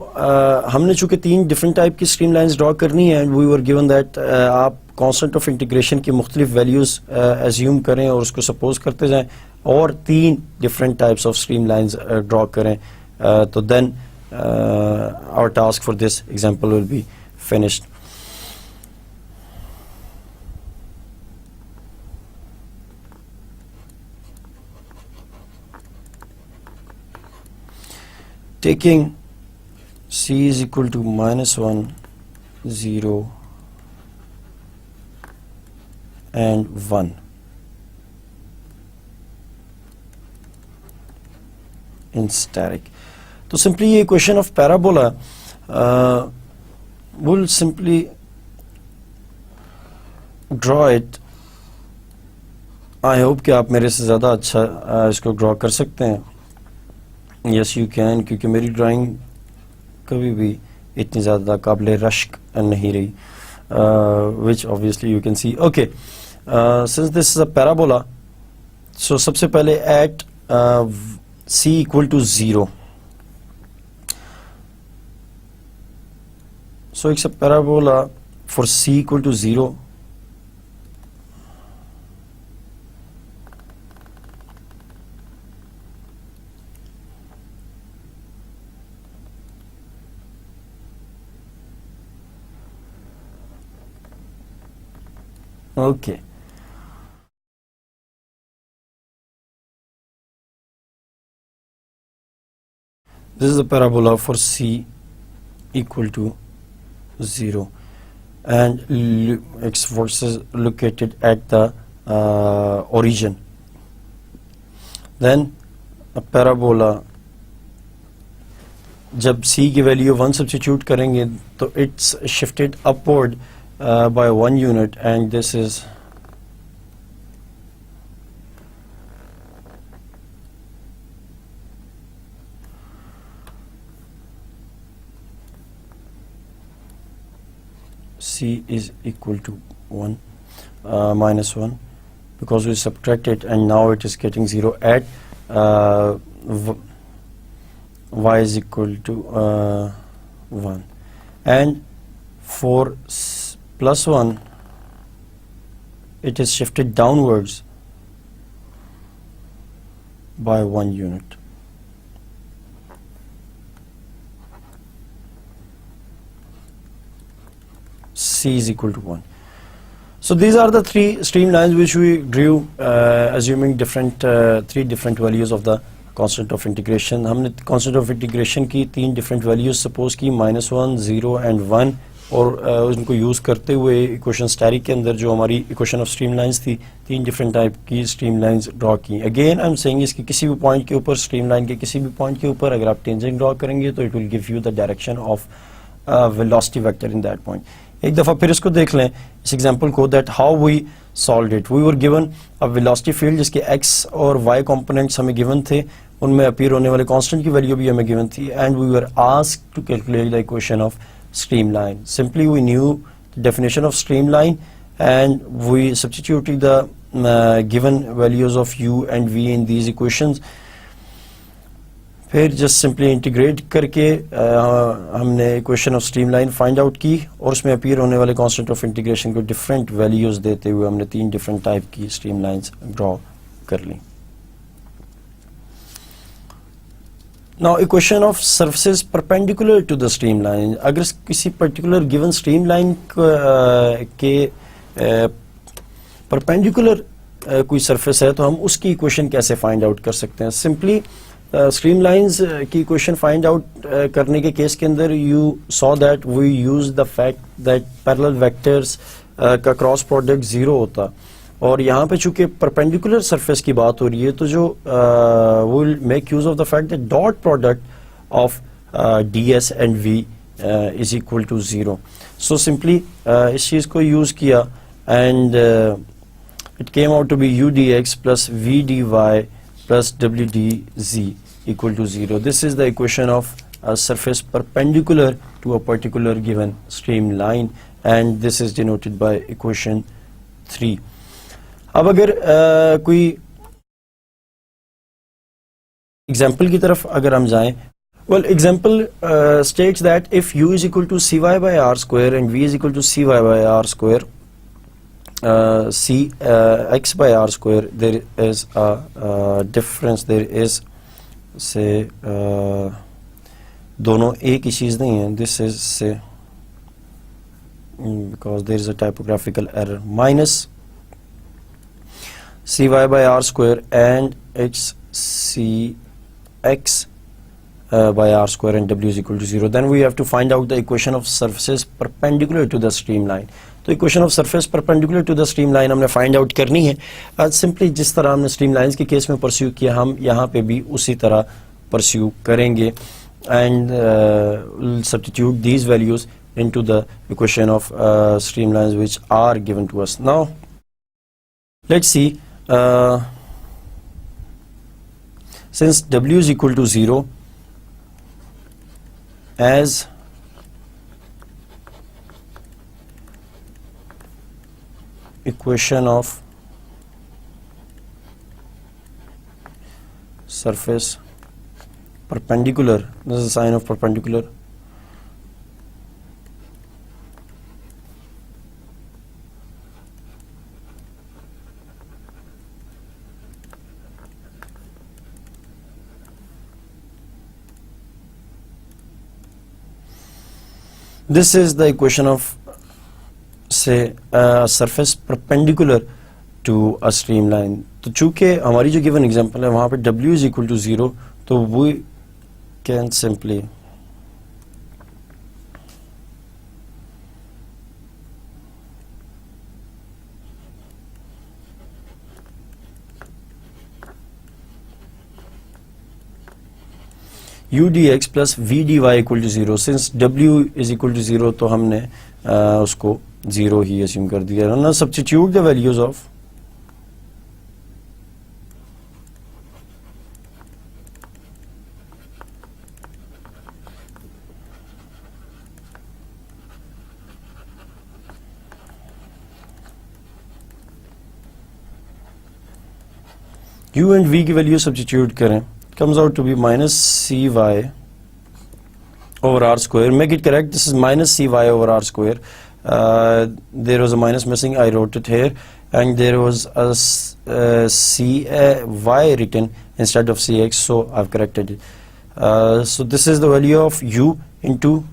हमने चूँकि 3 different type की streamlines draw करनी है and we were given that आप constant of integration की मुख्तलिफ values assume करें और उसको suppose करते जाएं और 3 different types of streamlines draw करें, तो then our task for this example will be finished. Taking c is equal to -1, 0 and 1. In static. So simply a equation of parabola we'll simply draw it. I hope कि आप मेरे से ज़्यादा अच्छा इसको draw कर सकते हैं. Yes you can, क्योंकि मेरी drawing कभी भी इतनी ज़्यादा काबिल रश्क नहीं रही, which obviously you can see. Okay, since this is a parabola, so सबसे पहले at c equal to 0. So it's a parabola for c equal to 0. Okay. This is the parabola for c equal to 0 and its vertices located at the origin. Then a parabola, जब c की value 1 substitute करेंगे तो it's shifted upward by 1 unit, and this is c is equal to 1 -1 because we subtract it and now it is getting 0 at y is equal to 1, and for +1 it is shifted downwards by 1 unit. C is equal to 1. So these are the 3 streamlines which we drew assuming three different values of the constant of integration. हमने constant of integration की 3 different values suppose की -1, 0 and 1, और उनको use करते हुए equation asterisk के अंदर जो हमारी इक्वेशन ऑफ स्ट्रीमलाइंस थी 3 डिफरेंट टाइप की स्ट्रीमलाइंस ड्रॉ की. अगेन आई एम सेइंग इसकी किसी भी पॉइंट के ऊपर, स्ट्रीमलाइन के किसी भी पॉइंट के ऊपर अगर आप टेंजेंट ड्रॉ करेंगे तो it will give you the direction of velocity vector in that point. एक दफ़ा फिर इसको देख लें इस एग्जांपल को, that how we solved it. We were given a velocity field जिसके एक्स और वाई कंपोनेंट्स हमें गिवन थे, उनमें अपीयर होने वाले कांस्टेंट की वैल्यू भी हमें गिवन थी, and we were asked to calculate the equation of streamline. Simply we knew the definition of streamline and we substituted the given values of u and v in these equations. फिर just simply integrate करके हमने equation of streamline find out की और उसमें appear होने वाले constant of integration को different values देते हुए हमने 3 different type की streamlines draw कर ली. Now equation of surfaces perpendicular to the streamline. अगर किसी particular given streamline के perpendicular कोई surface है तो हम उसकी equation कैसे find out कर सकते हैं. Simply streamlines की equation find out करने के केस के अंदर you saw that we use the fact that parallel vectors का cross product 0 होता, और यहाँ पे चूंकि परपेंडिकुलर सरफेस की बात हो रही है तो जो will make use of the fact that dot product of ds and v is equal to 0. So simply इस चीज़ को use किया and it came out to be u dx plus v dy plus w dz equal to 0. This is the equation of a surface perpendicular to a particular given streamline, and this is denoted by equation 3. अब अगर कोई example की तरफ अगर हम जाएं, well example states that if u is equal to cy by r square and v is equal to cy by r square, c x by r square, there is a difference, there is say दोनों एक ही चीज़ नहीं है, this is say because there is a typographical error, minus cy by r square and it's cx by r square and w is equal to 0. Then we have to find out the equation of surfaces perpendicular to the streamline. तो equation of surface perpendicular to the streamline हमने find out करनी है. Simply जिस तरह हमने streamlines के case में pursue किया, हम यहाँ पे भी उसी तरह pursue करेंगे and we'll substitute these values into the equation of streamlines which are given to us. Now let's see, since w is equal to 0, as equation of surface perpendicular, this is a sign of perpendicular, this is the equation of say surface perpendicular to a streamline. तो चूँकि हमारी जो given example है वहाँ पे w is equal to 0, तो we can simply u dx plus v dy equal to 0. Since w is equal to 0, तो हमने उसको 0 ही assume कर दिया. Now substitute the values of u and v की वैल्यू सब्स्टिट्यूट करें, comes out to be minus cy over r square. Make it correct, this is minus cy over r square. There was a minus missing, I wrote it here, and there was a cy written instead of cx, so I've corrected it. So this is the value of u into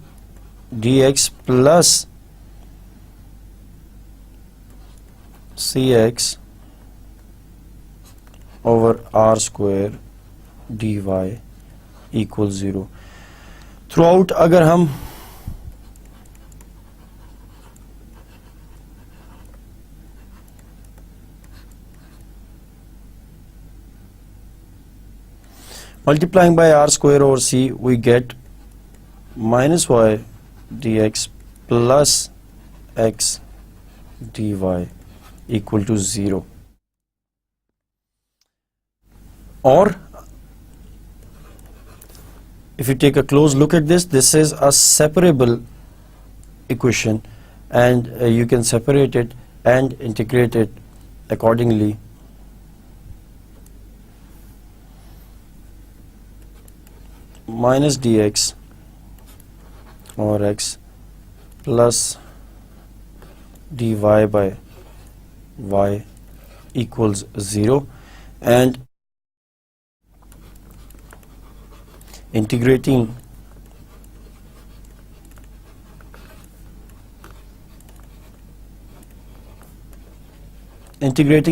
dx plus cx over r square dy equals 0. Throughout अगर हम multiplying by r square over c, we get minus y dx plus x dy equal to 0. Or if you take a close look at this, this is a separable equation, and you can separate it and integrate it accordingly. Minus dx over x plus dy by y equals 0, and integrating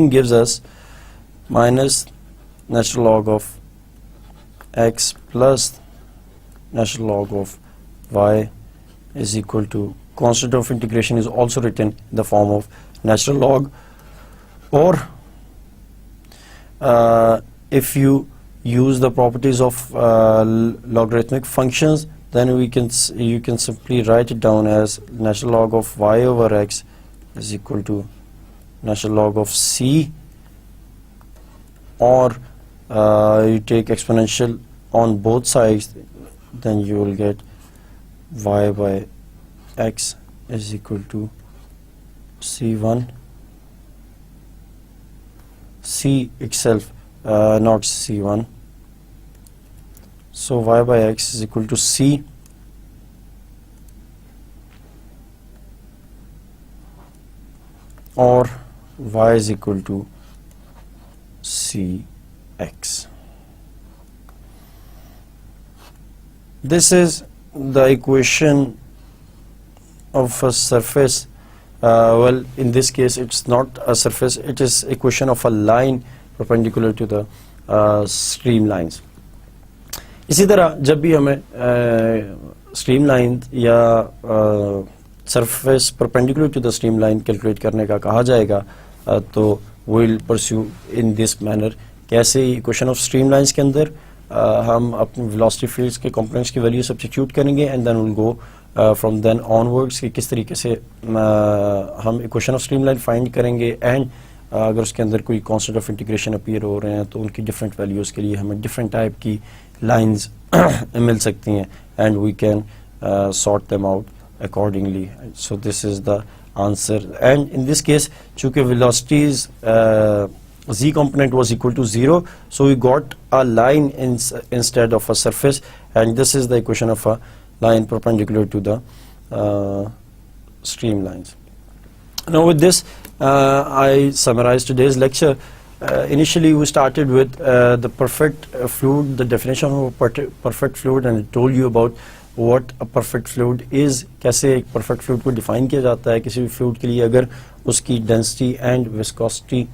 gives us minus natural log of x plus natural log of y is equal to, constant of integration is also written in the form of natural log, or if you use the properties of logarithmic functions, then you can simply write it down as natural log of y over x is equal to natural log of c, or you take exponential on both sides, then you will get y by x is equal to c1, c itself, not c1. So y by x is equal to c, or y is equal to cx. This is the equation of a surface. Well, in this case it's not a surface, it is equation of a line perpendicular to the streamlines. इसी तरह जब भी हमें streamline या surface perpendicular to the streamline calculate करने का कहा जाएगा, तो will pursue in this manner. कैसे इक्वेशन ऑफ स्ट्रीमलाइंस के अंदर हम अपने वेलोसिटी फील्ड्स के कंपोनेंट्स की वैल्यू सब्स्टिट्यूट करेंगे and then will go from then onwards कि किस तरीके से हम इक्वेशन ऑफ स्ट्रीमलाइन फाइंड करेंगे, एंड अगर उसके अंदर कोई कांस्टेंट ऑफ इंटीग्रेशन अपीयर हो रहे हैं तो उनकी डिफरेंट वैल्यूज़ के लिए हमें डिफरेंट टाइप की लाइंस मिल सकती हैं, and we can sort them out accordingly. So this is the answer, and in this case chunki velocities z component was equal to 0, so we got a line instead of a surface, and this is the equation of a line perpendicular to the streamlines. Now with this I summarize today's lecture. Initially we started with the perfect fluid, the definition of a perfect fluid, and I told you about what a perfect fluid is, कैसे एक perfect fluid को define किया जाता है. किसी भी fluid के लिए अगर उसकी density and viscosity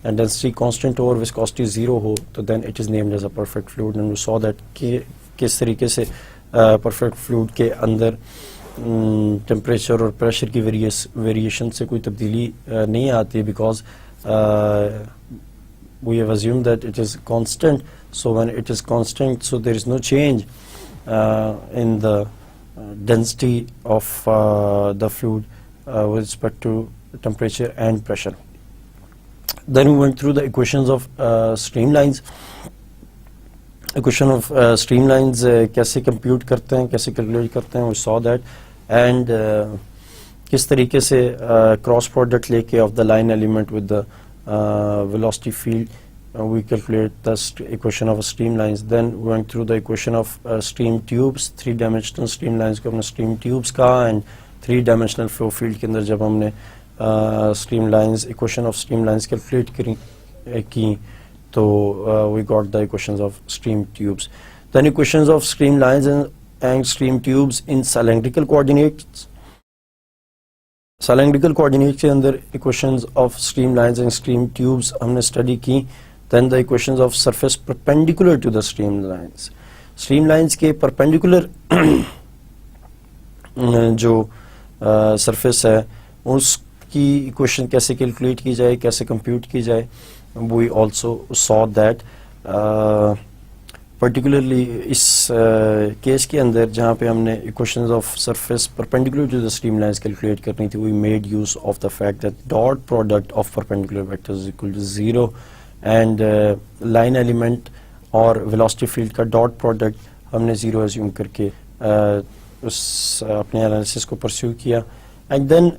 and density constant और viscosity 0 हो, तो then it is named as a perfect fluid, and we saw that कि किस तरीके से perfect fluid के अंदर temperature और pressure की variation से कोई तब्दीली नहीं आती, because we have assumed that it is constant. So when it is constant, so there is no change in the density of the fluid with respect to temperature and pressure. Then we went through the equations of streamlines. Equation of streamlines कैसे compute करते हैं, कैसे calculate करते हैं, we saw that, and किस तरीके से cross product लेके of the line element with the velocity field we calculate the equation of streamlines. Then we went through the equation of stream tubes, 3-dimensional streamlines को हमने stream tubes का, and 3-dimensional flow field के अंदर जब हमने streamlines, equation of streamlines calculate की, तो we got the equations of stream tubes. Then equations of streamlines and stream tubes in cylindrical coordinates. Cylindrical coordinates के अंदर equations of streamlines and stream tubes हमने study की. Then the equations of surface perpendicular to the streamlines. Streamlines के perpendicular जो surface है उसकी equation कैसे calculate की जाए, कैसे compute की जाए. We also saw that particularly इस केस के अंदर जहाँ पे हमने equations of surface perpendicular to the streamlines calculate करनी थी, we made use of the fact that dot product of perpendicular vectors is equal to 0, and line element और velocity field का dot product हमने 0 assume करके उस अपने analysis को pursue किया. And then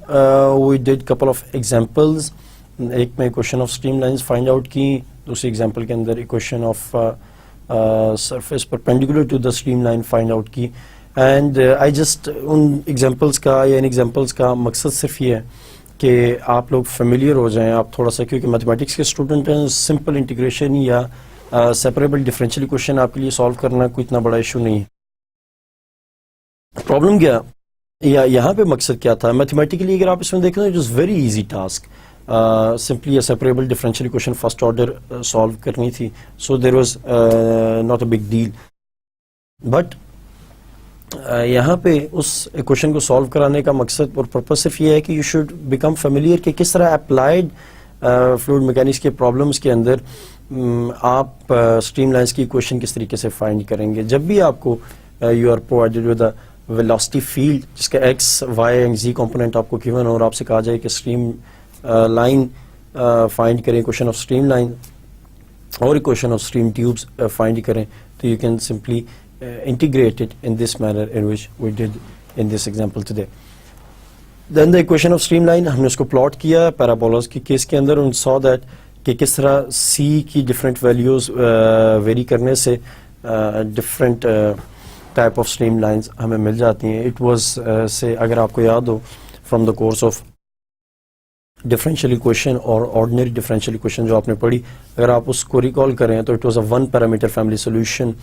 we did couple of examples. एक में equation of streamlines find out की, दूसरी example के अंदर equation of surface perpendicular to the streamline find out की. And I just उन examples का या इन examples का मकसद सिर्फ ये है कि आप लोग familiar हो जाएं, आप थोड़ा सा, क्योंकि mathematics के student हैं, simple integration या separable differential equation आपके लिए solve करना कोई इतना बड़ा issue नहीं है. Problem क्या या यहाँ पे मकसद क्या था, mathematically अगर आप इसमें देखें तो it was very easy task. Simply a separable differential equation first order solve करनी थी, so there was not a big deal. But यहाँ पे उस equation को solve कराने का मकसद और purpose सिर्फ ये है कि you should become familiar कि किस तरह applied fluid mechanics के problems के अंदर आप स्ट्रीमलाइंस की इक्वेशन किस तरीके से फाइंड करेंगे? जब भी आपको you are provided with a velocity field जिसका X Y and Z component आपको गिवन हो और आपसे कहा जाए कि स्ट्रीम लाइन फाइंड करें, इक्वेशन ऑफ स्ट्रीम लाइन और equation of stream tubes find करें, तो you can simply integrate it in this manner in which we did in this example today. Then the equation of streamline, हमने उसको plot किया parabolas की case के अंदर and saw that कि किस तरह c की different values vary करने से different type of streamlines हमें मिल जाती हैं. It was say अगर आपको याद हो from the course of differential equation और ordinary differential equation जो आपने पढ़ी, अगर आप उसको recall करें तो it was a one parameter family solution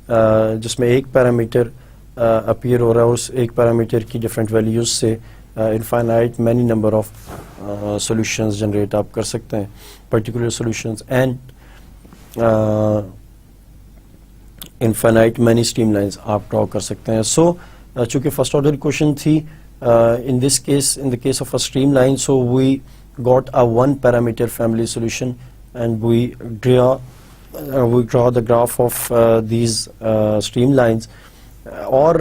जिसमें एक पैरामीटर अपीयर हो रहा है, उस एक पैरामीटर की डिफरेंट वैल्यूज से infinite many number of solutions generate आप कर सकते हैं, particular solutions and infinite many streamlines आप ड्रॉ कर सकते हैं. सो चूंकि फर्स्ट ऑर्डर इक्वेशन थी in this case, in the case of a streamline, so we got a one parameter family solution and we draw the graph of these streamlines. और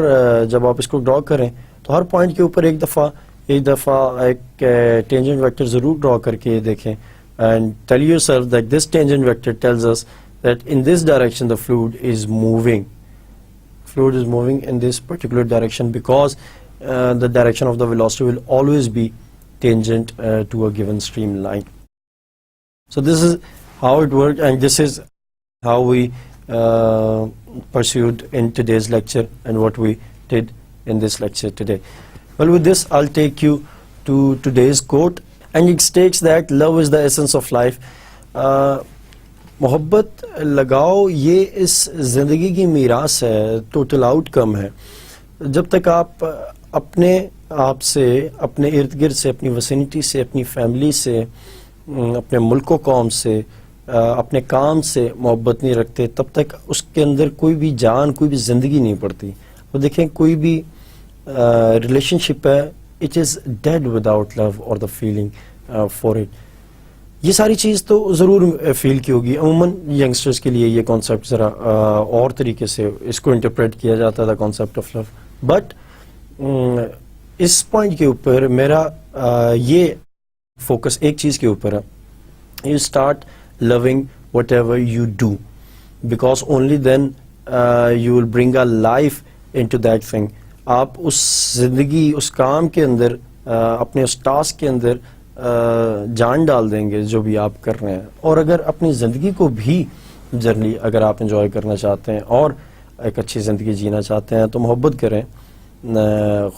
जब आप इसको ड्रॉ करें तो हर पॉइंट के ऊपर एक दफ़ा एक टेंजेंट वेक्टर ज़रूर ड्रॉ करके देखें and tell yourself that this tangent vector tells us that in this direction the fluid is moving. Fluid is moving in this particular direction because the direction of the velocity will always be tangent to a given streamline. So this is how it worked, and this is how we pursued in today's lecture and what we did in this lecture today. Well, with this I'll take you to today's quote, and it states that love is the essence of life. मोहब्बत लगाओ ये इस ज़िंदगी की मीरास है, total outcome है. जब तक आप अपने आप से, अपने इर्द गिर्द से, अपनी विसिनिटी से, अपनी फैमिली से, अपने मुल्क कौम से, अपने काम से मोहब्बत नहीं रखते, तब तक उसके अंदर कोई भी जान, कोई भी ज़िंदगी नहीं पड़ती. वो देखें कोई भी रिलेशनशिप है, it is dead without love और द फीलिंग फॉर इट. ये सारी चीज़ तो ज़रूर फील की होगी. अमूमन यंगस्टर्स के लिए ये कॉन्सेप्ट ज़रा और तरीके से इसको इंटरप्रेट किया जाता था, कॉन्सेप्ट ऑफ लव. बट इस पॉइंट के ऊपर मेरा ये फोकस एक चीज़ के ऊपर है. You start loving whatever you do, because only then you will bring a life into that thing. आप उस जिंदगी, उस काम के अंदर, अपने उस टास्क के अंदर जान डाल देंगे जो भी आप कर रहे हैं. और अगर अपनी ज़िंदगी को भी जनरली अगर आप इंजॉय करना चाहते हैं और एक अच्छी ज़िंदगी जीना चाहते हैं तो मोहब्बत करें,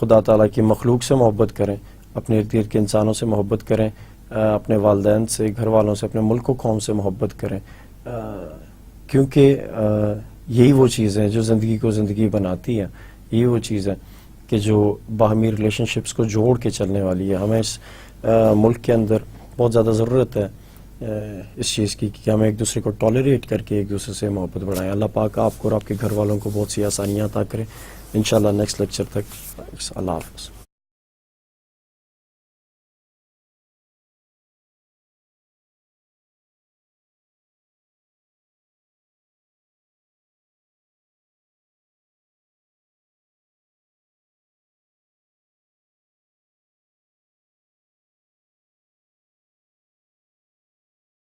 खुदा ताला की मखलूक से मोहब्बत करें, अपने इर्द गिर्द के इंसानों से मोहब्बत करें, अपने वालिदैन से, घर वालों से, अपने मुल्क कौम से मोहब्बत करें, क्योंकि यही वो चीज़ है जो ज़िंदगी को ज़िंदगी बनाती है. यही वो चीज़ है कि जो बाहमी रिलेशनशिप्स को जोड़ के चलने वाली है. हमें इस मुल्क के अंदर बहुत ज़्यादा ज़रूरत है इस चीज़ की कि हमें एक दूसरे को टॉलरेट करके एक दूसरे से मोहब्बत बढ़ाएं. अल्लाह पाक आपको और आपके घर वालों को बहुत सी आसानियाँ अता करें. इंशाल्लाह नेक्स्ट लेक्चर तक अल्लाह हाफ़िज़.